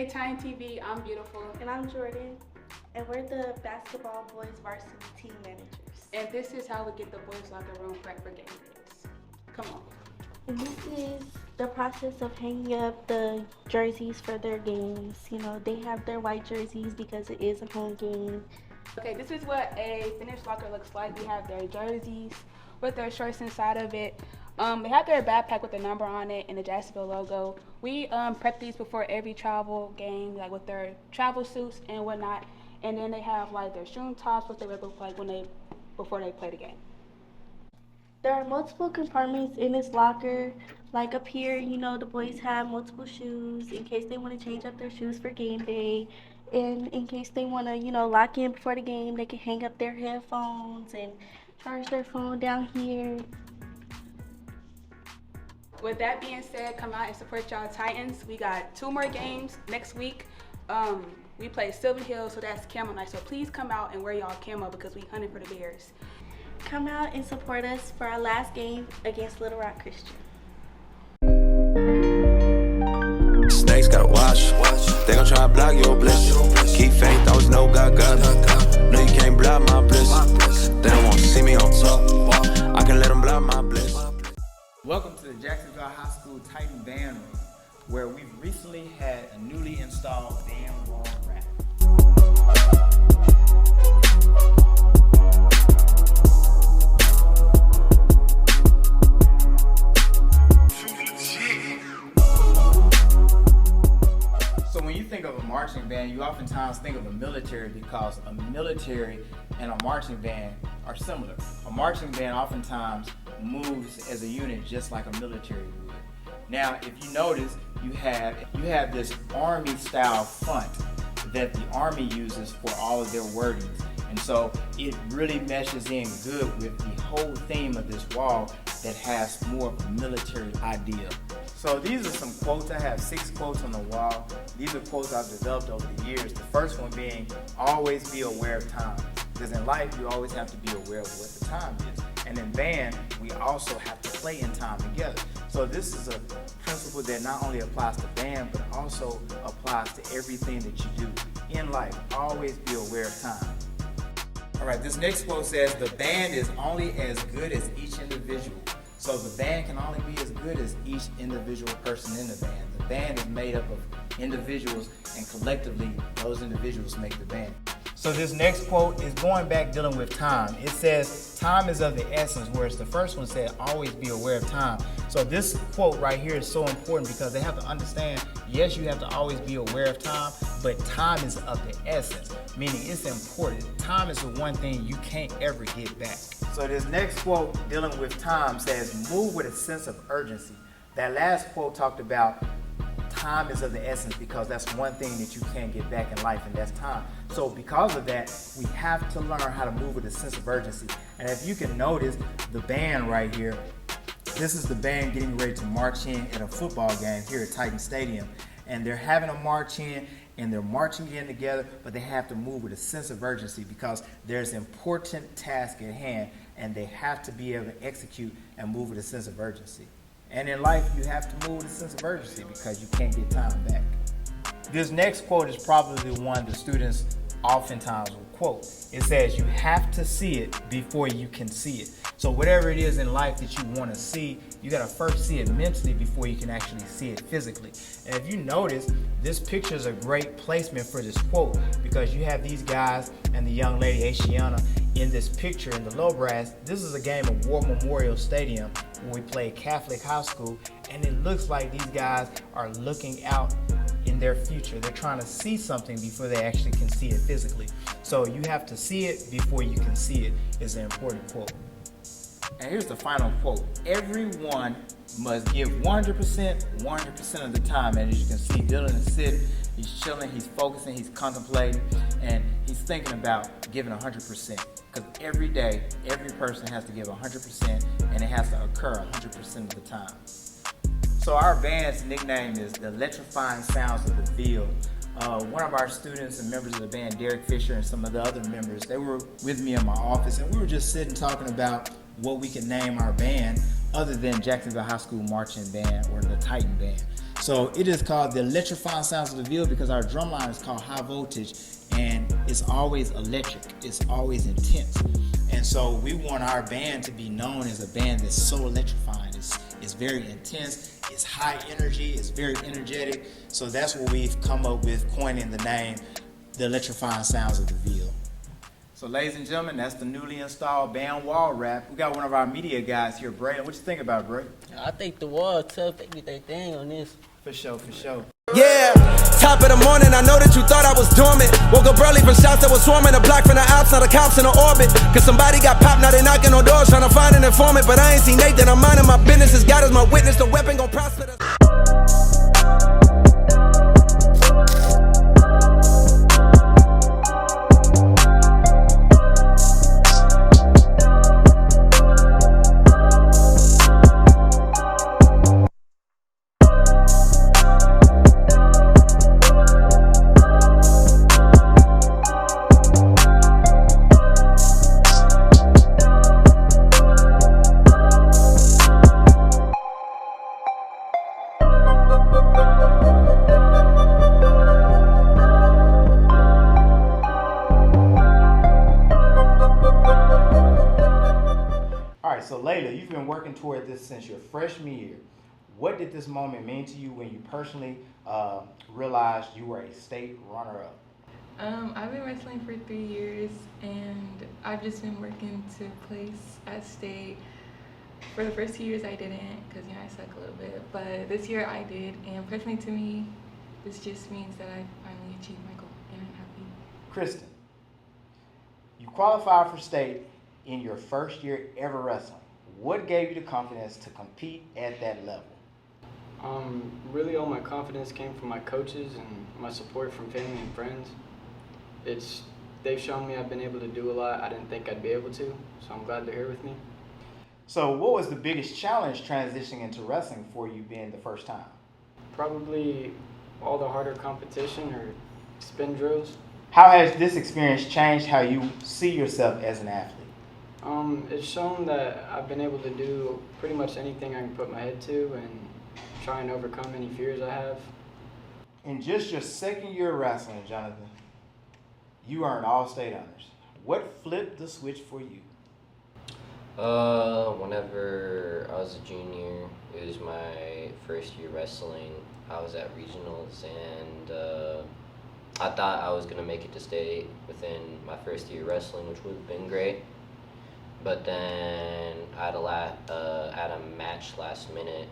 Hey Time TV, I'm Beautiful. And I'm Jordan, and we're the basketball boys varsity team managers. And this is how we get the boys locker room prep for game days. Come on. And this is the process of hanging up the jerseys for their games. You know, they have their white jerseys because it is a home game. Okay, this is what a finished locker looks like. We have their jerseys with their shirts inside of it. They have their backpack with the number on it and the Jacksonville logo. We prep these before every travel game, like with their travel suits and whatnot. And then they have like their shoe tops, what they would look like before they play the game. There are multiple compartments in this locker. Like up here, you know, the boys have multiple shoes in case they want to change up their shoes for game day. And in case they want to, you know, lock in before the game, they can hang up their headphones and charge their phone down here. With that being said, come out and support y'all Titans. We got 2 more games next week. We play Silver Hill, so that's camo night. So please come out and wear y'all camo because we hunting for the Bears. Come out and support us for our last game against Little Rock Christian. Snakes gotta watch. They gon' try to block your bliss. Keep faith, always know God got me. No, you can't block my bliss. They don't want to see me on top. I can let them block my bliss. Welcome to the Jacksonville High School Titan Band Room, where we've recently had a newly installed band wall rack. So when you think of a marching band, you oftentimes think of a military because a military and a marching band are similar. A marching band oftentimes moves as a unit just like a military would. Now, if you notice, you have this army style font that the army uses for all of their wordings. And so it really meshes in good with the whole theme of this wall that has more of a military idea. So these are some quotes. I have 6 quotes on the wall. These are quotes I've developed over the years. The first one being, always be aware of time. Because in life, you always have to be aware of what the time is. And in band, we also have to play in time together. So this is a principle that not only applies to band, but also applies to everything that you do in life. Always be aware of time. All right, this next quote says, the band is only as good as each individual. So the band can only be as good as each individual person in the band. The band is made up of individuals, and collectively, those individuals make the band. So this next quote is going back dealing with time. It says, time is of the essence, whereas the first one said, always be aware of time. So this quote right here is so important because they have to understand, yes, you have to always be aware of time, but time is of the essence, meaning it's important. Time is the one thing you can't ever get back. So this next quote dealing with time says, move with a sense of urgency. That last quote talked about time is of the essence because that's one thing that you can't get back in life, and that's time. So because of that, we have to learn how to move with a sense of urgency. And if you can notice the band right here, this is the band getting ready to march in at a football game here at Titan Stadium. And they're having a march in, and they're marching in together, but they have to move with a sense of urgency because there's an important task at hand, and they have to be able to execute and move with a sense of urgency. And in life, you have to move with a sense of urgency because you can't get time back. This next quote is probably the one the students oftentimes will quote. It says, you have to see it before you can see it. So whatever it is in life that you want to see, you got to first see it mentally before you can actually see it physically. And if you notice, this picture is a great placement for this quote because you have these guys and the young lady, Ashiana, in this picture in the low brass. This is a game of War Memorial Stadium where we play Catholic high school, and it looks like these guys are looking out in their future. They're trying to see something before they actually can see it physically. So you have to see it before you can see it is an important quote. And here's the final quote. Everyone must give 100% of the time. And as you can see, Dylan is sitting, he's chilling, he's focusing, he's contemplating, and he's thinking about giving 100%. Because every day, every person has to give 100%, and it has to occur 100% of the time. So our band's nickname is the Electrifying Sounds of the Field. One of our students and members of the band, Derek Fisher, and some of the other members, they were with me in my office, and we were just sitting talking about what we could name our band other than Jacksonville High School Marching Band or the Titan Band. So it is called the electrifying sounds of the Ville because our drum line is called high voltage, and it's always electric. It's always intense. And so we want our band to be known as a band that's so electrifying. It's very intense. It's high energy. It's very energetic. So that's what we've come up with, coining the name, the electrifying sounds of the Ville. So ladies and gentlemen, that's the newly installed band wall wrap. We got one of our media guys here, Braylon. What you think about it, Bray? I think the wall tough. They get their thing on this. For sure, for sure. Yeah, top of the morning, I know that you thought I was dormant. Woke up early from shots that was swarming. A block from the ops, now the cops in the orbit. Cause somebody got popped, now they knocking on doors trying to find an informant. But I ain't seen Nathan, I'm minding my business. As God is my witness, the weapon gon' prosper. So Layla, you've been working toward this since your freshman year. What did this moment mean to you when you personally realized you were a state runner-up? I've been wrestling for 3 years, and I've just been working to place at state. For the first 2 years I didn't, because I suck a little bit, but this year I did, and personally to me, this just means that I finally achieved my goal, and I'm happy. Kristen, you qualified for state in your first year ever wrestling. What gave you the confidence to compete at that level? Really all my confidence came from my coaches and my support from family and friends. They've shown me I've been able to do a lot I didn't think I'd be able to, so I'm glad they're here with me. So what was the biggest challenge transitioning into wrestling for you being the first time? Probably all the harder competition or spin drills. How has this experience changed how you see yourself as an athlete? It's shown that I've been able to do pretty much anything I can put my head to and try and overcome any fears I have. In just your second year of wrestling, Jonathan, you earned all-state honors. What flipped the switch for you? Whenever I was a junior, it was my first year wrestling. I was at regionals, and I thought I was gonna make it to state within my first year wrestling, which would have been great. But then I had a match last minute.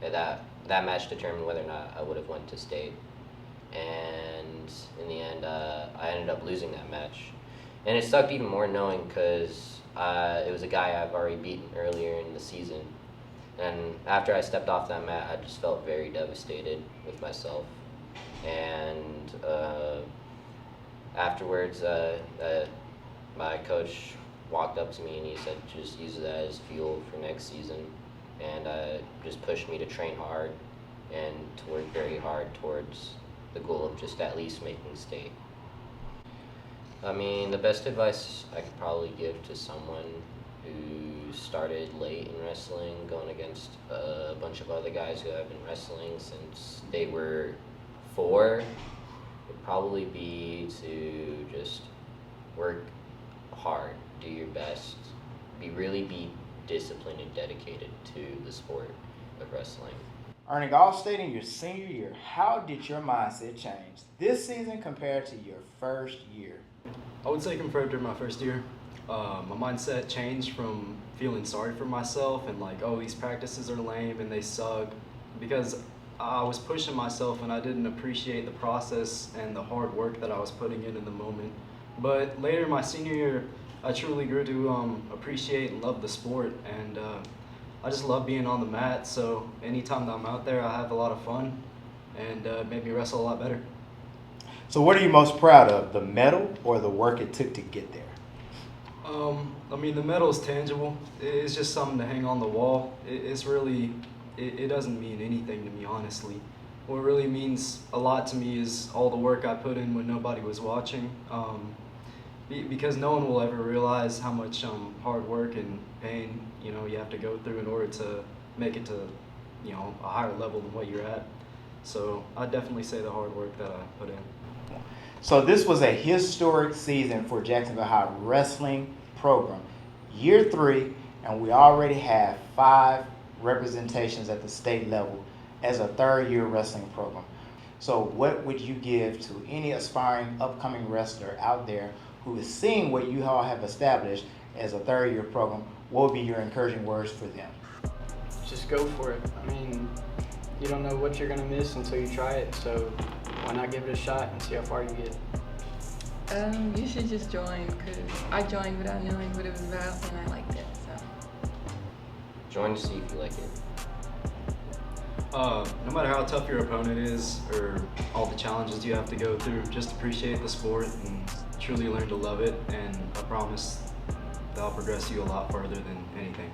That match determined whether or not I would have went to state. And in the end, I ended up losing that match. And it sucked even more knowing because it was a guy I've already beaten earlier in the season. And after I stepped off that mat, I just felt very devastated with myself. And afterwards, my coach walked up to me and he said, just use that as fuel for next season. And just pushed me to train hard and to work very hard towards the goal of just at least making state. I mean, the best advice I could probably give to someone who started late in wrestling, going against a bunch of other guys who have been wrestling since they were 4, would probably be to just work hard, do your best, be disciplined and dedicated to the sport of wrestling. Earning all-state in your senior year, how did your mindset change this season compared to your first year? I would say compared to my first year, my mindset changed from feeling sorry for myself and like, oh, these practices are lame and they suck, because I was pushing myself and I didn't appreciate the process and the hard work that I was putting in the moment. But later my senior year, I truly grew to appreciate and love the sport, and I just love being on the mat, so anytime that I'm out there, I have a lot of fun, and it made me wrestle a lot better. So what are you most proud of, the medal or the work it took to get there? I mean, the medal is tangible. It's just something to hang on the wall. It doesn't mean anything to me, honestly. What really means a lot to me is all the work I put in when nobody was watching. Because no one will ever realize how much hard work and pain you have to go through in order to make it to a higher level than what you're at. So I'd definitely say the hard work that I put in. So this was a historic season for Jacksonville High wrestling program. Year 3, and we already have 5 representations at the state level as a third-year wrestling program. So what would you give to any aspiring upcoming wrestler out there who is seeing what you all have established as a third-year program? What would be your encouraging words for them? Just go for it. I mean, you don't know what you're gonna miss until you try it, so why not give it a shot and see how far you get? You should just join, because I joined without knowing what it was about, and I liked it, so. Join to see if you like it. No matter how tough your opponent is or all the challenges you have to go through, just appreciate the sport and truly learn to love it, and I promise that'll progress you a lot further than anything.